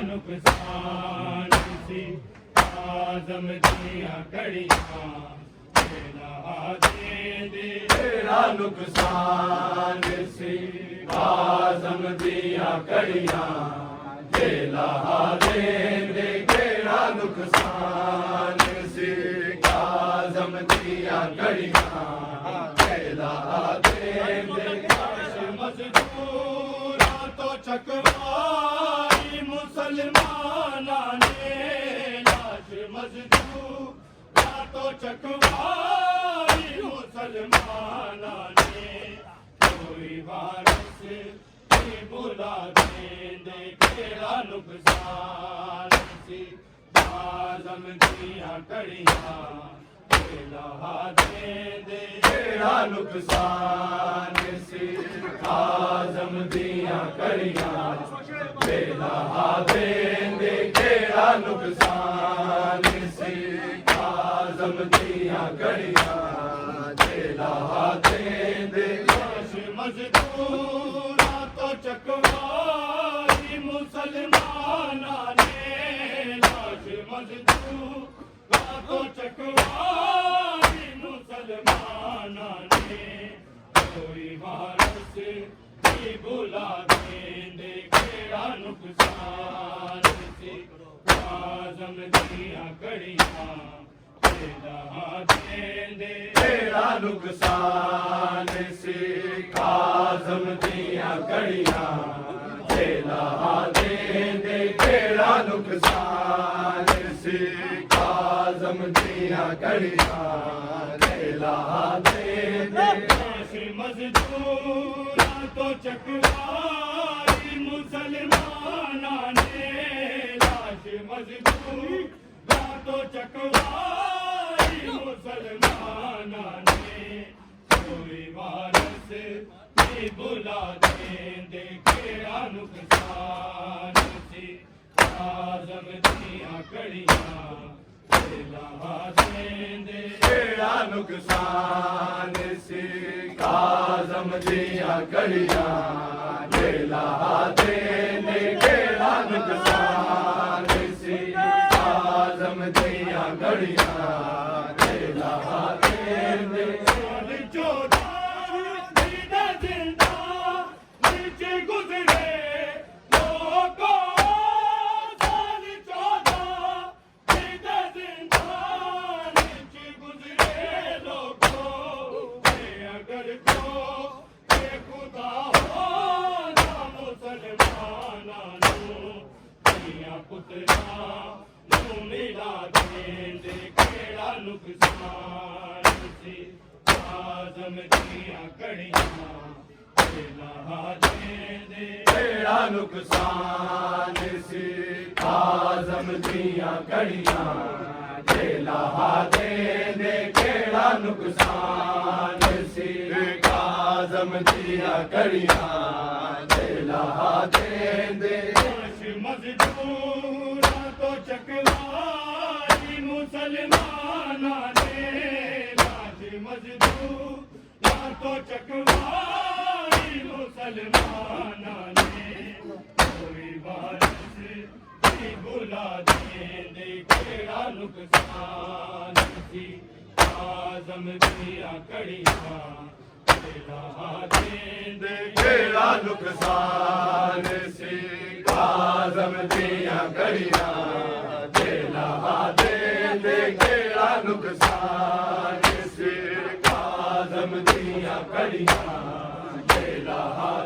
नुकसान सी आजम दिया कड़ियाँ तेरा दे तेरा नुकसान सी आजम दिया कड़ियाँ तेरा दे तेरा नुकसान सी आजम दिया कड़ियाँ तेरा दे मजदूर तो चकवाई मुसलमाना ने लाश मजदूर तो चकवाई मुसलमाना ने कोई वारस नहीं बुला दे तेरा नुकसान सी आजम दिया कड़ियाँ तेरा दे तेरा नुकसान सी आजम दिया कड़ियाँ तेरा दे तेरा नुकसान सी आजम दिया कड़ियाँ तेरा दे मजदूर तो चकवाई मुसलमाना ने लाश मजदूर तो चकवाई मुसलमाना ने कोई वारस नहीं बुला दे तेरा नुकसान सी आजम दिया कड़ियाँ तेरा दे तेरा नुकसान सी आजम दिया कड़ियाँ तेरा दे तेरा नुकसान सी आजम दिया कड़ियाँ तेरा दे मजदूर तो चकवाई मुसलमाना ने लाश मजदूर तो चकवाई मुसलमाना ने कोई वारस नहीं बुला दे तेरा नुकसान सी आजम दिया कड़ियाँ तेरा दे तेरा नुकसान सी आजम दिया कड़ियाँ तेरा दे तेरा नुकसान सी आजम दिया कड़ियाँ तेरा दे नीचे गुजरे मिला दे केड़ा नुकसान सी आजम दिया कड़ियाँ तेरा दे केड़ा नुकसान सी आजम दिया कड़ियाँ तेरा दे केड़ा नुकसान सी आजम दिया कड़ियाँ तेरा दे मजदूर तो चकवाई मुसलमाना ने लाश मजदूर तो चकवाई मुसलमाना ने कोई वारस नहीं बुला दे तेरा नुकसान सी आजम दिया कड़ियाँ तेरा दे तेरा नुकसान सी आजम दिया कड़ियाँ तेरा दे तेरा नुकसान सी आजम दिया कड़ियाँ तेरा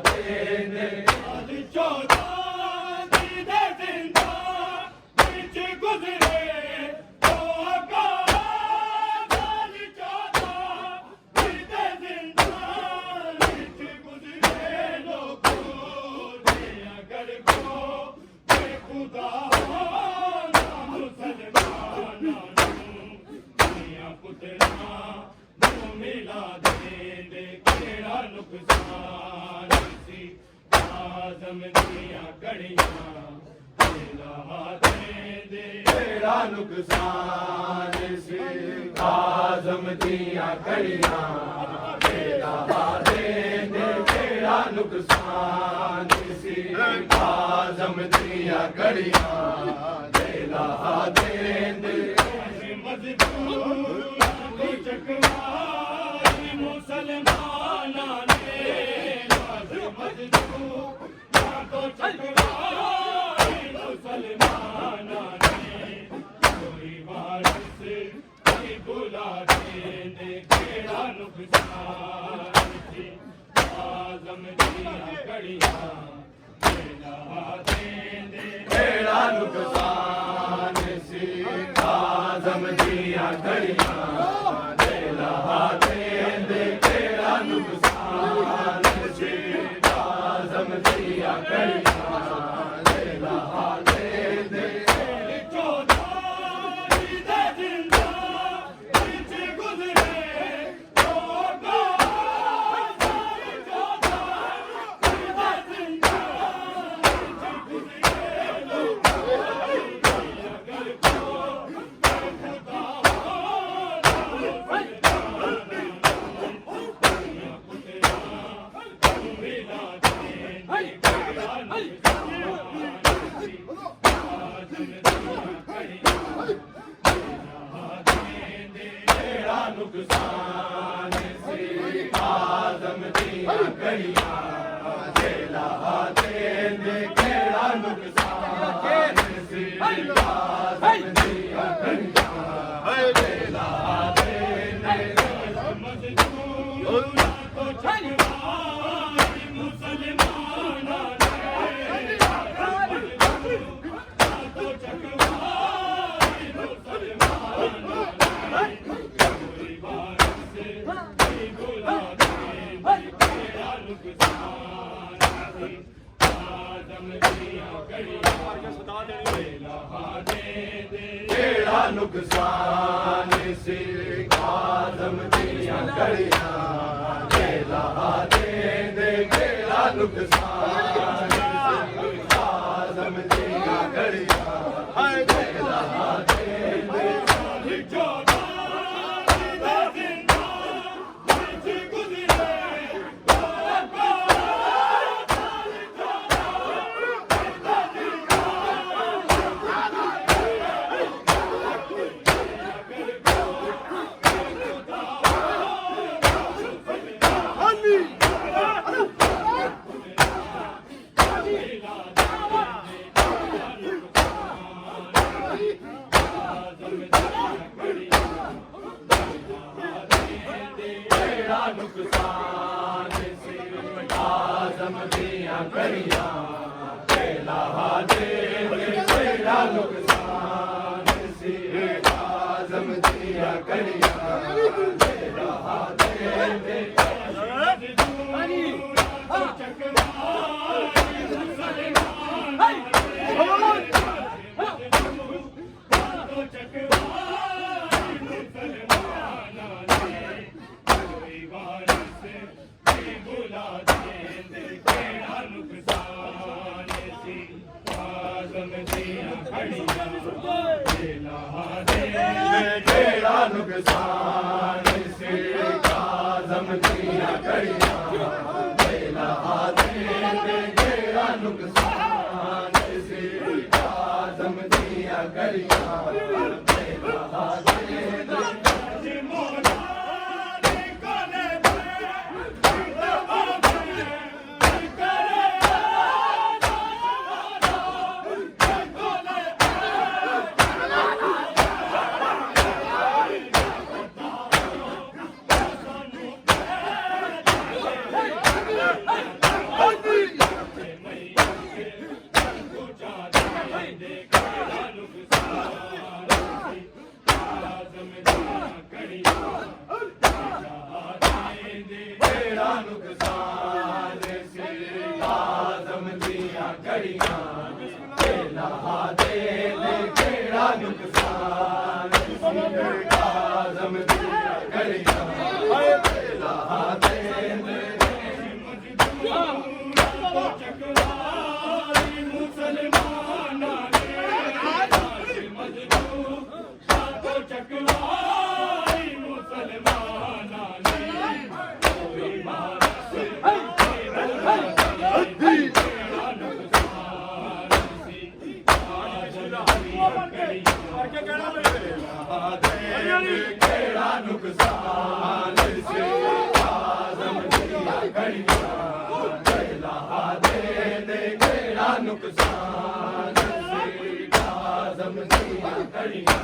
दे चौदह दे जिंदा बीच गुजरे मिला दे केड़ा नुकसान सी आजम दिया कड़ियाँ तेरा दे तेरा नुकसान सी आजम दिया कड़ियाँ तेरा दे तेरा नुकसान सी आजम आजम दिया घड़ियां दिला देंदे मजदूर को चकवाई मुसलमाना ने मजदूर को चकवाई मुसलमाना ने कोई वारिस नहीं बुला देंदे केड़ा नुकसान थी आजम दिया घड़ियां दिला देंदे केड़ा नुकसान सी आजम दिया घड़ियां दिला देंदे केड़ा नुकसान सी आजम दिया घड़ियां दिला देंदे चौधारी दे जिंदा विच गुजरे चौधारी दे जिंदा नुकसान से आजम दिया घड़ियां दिला देंदे केड़ा नुकसान से आजम दिया घड़ियां दिला देंदे मजदूर को चकवाई मुसलमाना ने को चकवाई मुसलमाना ने कोई वारिस नहीं बुला देंदे केड़ा नुकसान थी आजम दिया घड़ियां दिला देंदे केड़ा नुकसान सी आजम दिया घड़ियां दिला देंदे केड़ा नुकसान सी आजम दिया घड़ियां दिला देंदे चौधारी दे जिंदा विच गुजरे केड़ा नुकसान से आजम दिया घड़ियां दिला देंदे केड़ा नुकसान से आजम दिया घड़ियां दिला देंदे मजदूर को चकवाई मुसलमाना को चकवाई मुसलमाना ने कोई वारिस नहीं बुला देंदे केड़ा नुकसान सी आजम दिया घड़ियां दिला देंदे केड़ा नुकसान सी आजम दिया घड़ियां दिला देंदे केड़ा नुकसान सी आजम दिया घड़ियां दिला देंदे मौला ने कोने नुकसान से आजम दिया घड़ियां दिला देंदे केड़ा नुकसान से आजम दिया घड़ियां दिला देंदे मजदूर को चकवाई मुसलमाना ने मजदूर को चकवाई मुसलमाना ने कोई वारिस ਕਿਹੜਾ ਨੁਕਸਾਨ ਸੀ ਆਜ਼ਮ ਦੀਆਂ ਘੜੀਆਂ ਜਲਾਹਾ ਦੇ ਕਿਹੜਾ ਨੁਕਸਾਨ ਸੀ ਆਜ਼ਮ ਦੀਆਂ ਘੜੀਆਂ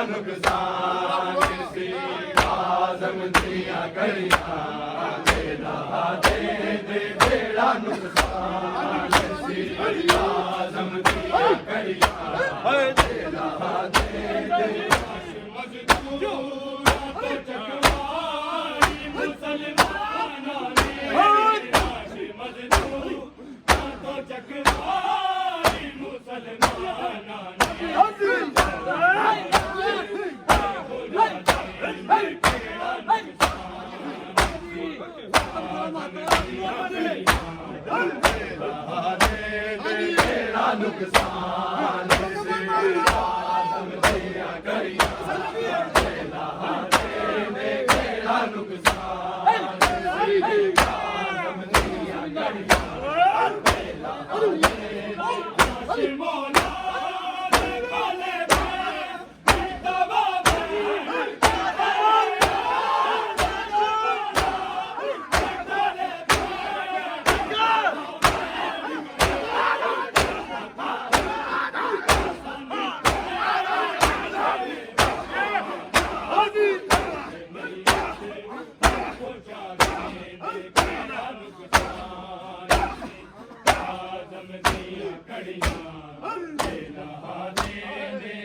ਨੁਕਸਾਨ ਸੀ ਆਜ਼ਮ ਦੀਆਂ ਘੜੀਆਂ ਜਲਾਹਾ ਦੇ ਕਿਹੜਾ ਨੁਕਸਾਨ ਸੀ ਆਜ਼ਮ ਦੀਆਂ ਘੜੀਆਂ ਜਲਾਹਾ ਦੇ ਮਜ਼ਦੂਰਾਂ ਤੋਂ ਚੱਕਵਾਈ ਮੁਸਲਮਾਨਾਂ ਨੇ ਮਜ਼ਦੂਰਾਂ ਤੋਂ ਚੱਕਵਾਈ ਮੁਸਲਮਾਨਾਂ ਨੇ ਨੁਕਸਾਨ ਸੀ ਆਜ਼ਮ ਦੀਆਂ ਘੜੀਆਂ ਜਲਾਹਾ ਦੇ ਕਿਹੜਾ ਨੁਕਸਾਨ ਸੀ ਆਜ਼ਮ ਦੀਆਂ ਘੜੀਆਂ ਮੌਲਾ ਦੇ ਕੋਲੇ ਦਵਾ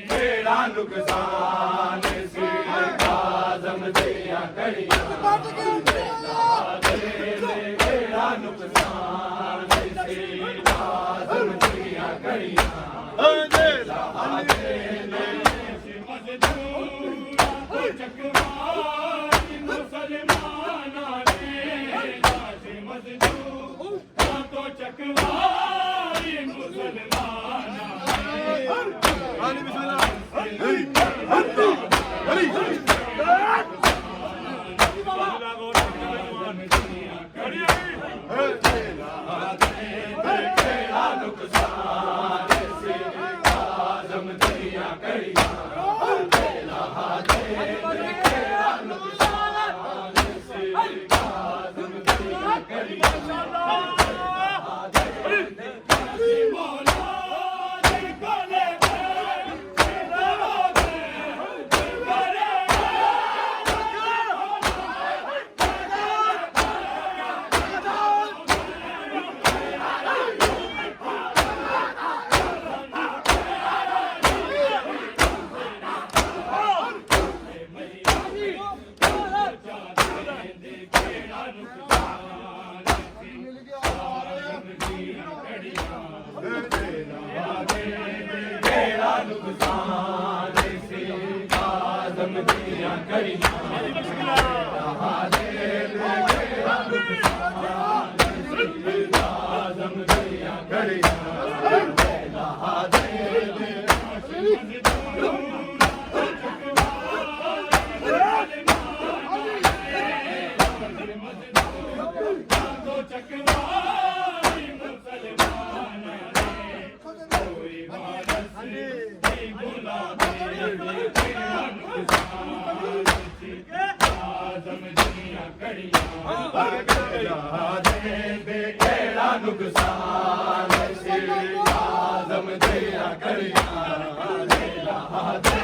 ਕਿਹੜਾ ਨੁਕਸਾਨ ਸੀ ਆਜ਼ਮ ਦੀਆਂ ਘੜੀਆਂ ਕਿਹੜਾ ਨੁਕਸਾਨ ਸੀ ਆਜ਼ਮ ਦੀਆਂ ਘੜੀਆਂ ਮਜ਼ਦੂਰਾਂ ਚੱਕਵਾਈ ਮੁਸਲਮਾਨਾਂ ਨੇ ਮਜ਼ਦੂਰਾਂ ਤੋਂ ਚੱਕਵਾਈ ਮੁਸਲਮਾਨਾਂ ਕਿਹੜਾ ਨੁਕਸਾਨ ਸੀ ਆਜ਼ਮ ਦੀਆਂ ਘੜੀਆਂ ਜਲਾਹਾ ਦੇ ਕਿਹੜਾ ਨੁਕਸਾਨ ਸੀ ਆਜ਼ਮ ਦੀਆਂ ਘੜੀਆਂ ਮੌਲਾ ਦੇ ਕੋਲੇ ਕਿਹੜਾ ਨੁਕਸਾਨ ਸੀ ਆਜ਼ਮ ਦੀਆਂ ਘੜੀਆਂ ਜਲਾਹਾ ਦੇ ਕਿਹੜਾ ਨੁਕਸਾਨ ਸੀ ਆਜ਼ਮ ਦੀਆਂ ਘੜੀਆਂ ਜਲਾਹਾ ਦੇ ਚੱਕਵਾਈ ਮੁਸਲਮਾਨਾਂ ਕੋਈ ਵਾਰਸ ਨਹੀਂ ਬੁਲਾ ਕਿਹੜਾ ਨੁਕਸਾਨ ਸੀ ਆਜ਼ਮ ਦੀਆਂ ਘੜੀਆਂ ਜਲਾਹਾ ਦੇ ਕਿਹੜਾ ਨੁਕਸਾਨ ਸੀ ਆਜ਼ਮ ਦੀਆਂ ਘੜੀਆਂ ਜਲਾਹਾ ਦੇ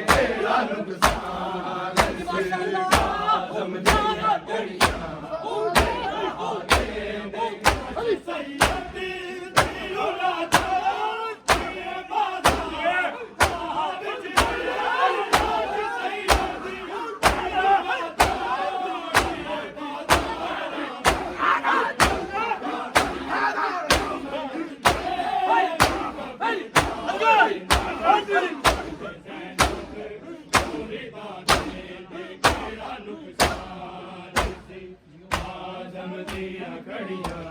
ਕਿਹੜਾ ਨੁਕਸਾਨ ਸੀ ਆਜ਼ਮ ਦੀਆਂ ਘੜੀਆਂ ਸੈਯਦੀ ਦੀ ਔਲਾਦ ਤੇਰੇ ਬਾਜ਼ਾਰ ਆਹ ਵਿੱਚ ਸੈਯਦੀ ਤੇਰੇ ਬਾਜ਼ਾਰ ਆਜ਼ਮ ਦੀਆਂ ਘੜੀਆਂ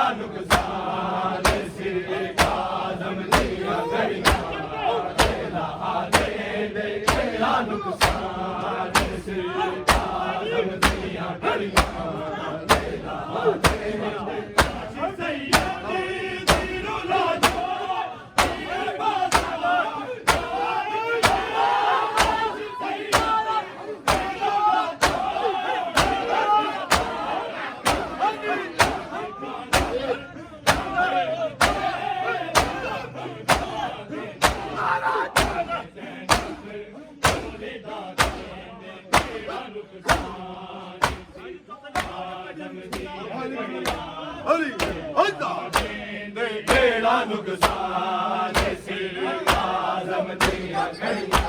ਨੁਕਸਾਨ ਸੀ ਆਜ਼ਮ ਦੀਆਂ ਘੜੀਆਂ ਦੇ ਤੇਰਾ ਨੁਕਸਾਨ ਸੀ ਆਜ਼ਮ ਦੀਆਂ ਘੜੀਆਂ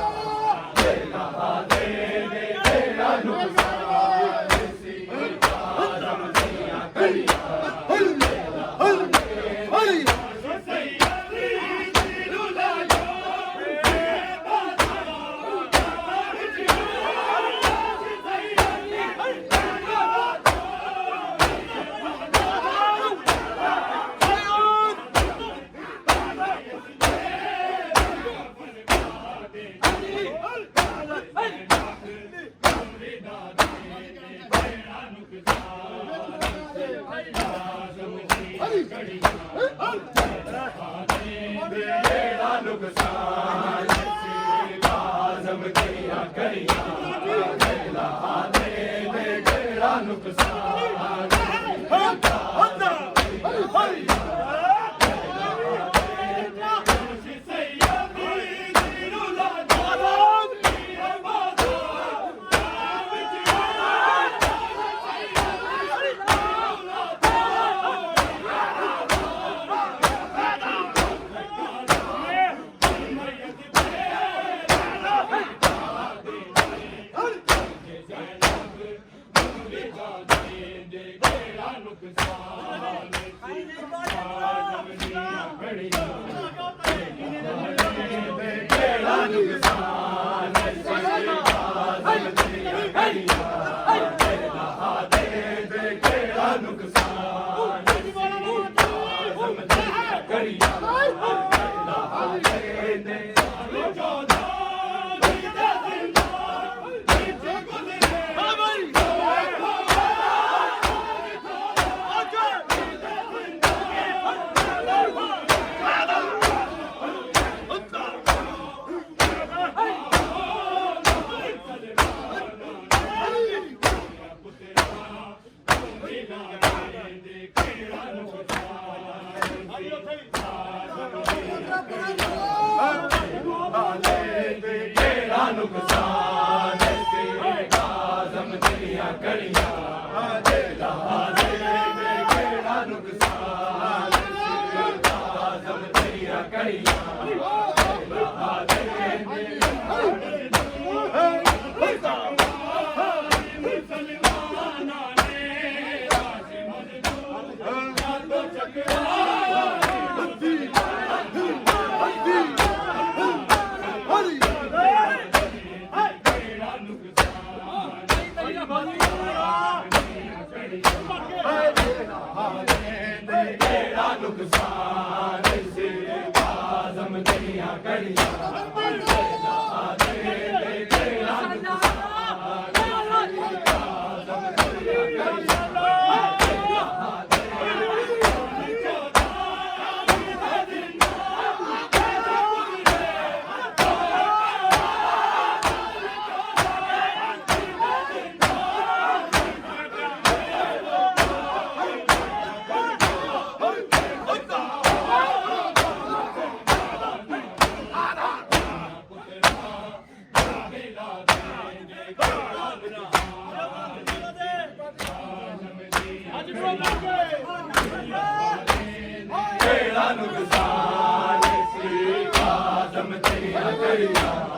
ਕਿਹੜਾ ਨੁਕਸਾਨ ਸੀ ਆਜ਼ਮ ਦੀਆਂ ਕੜੀਆਂ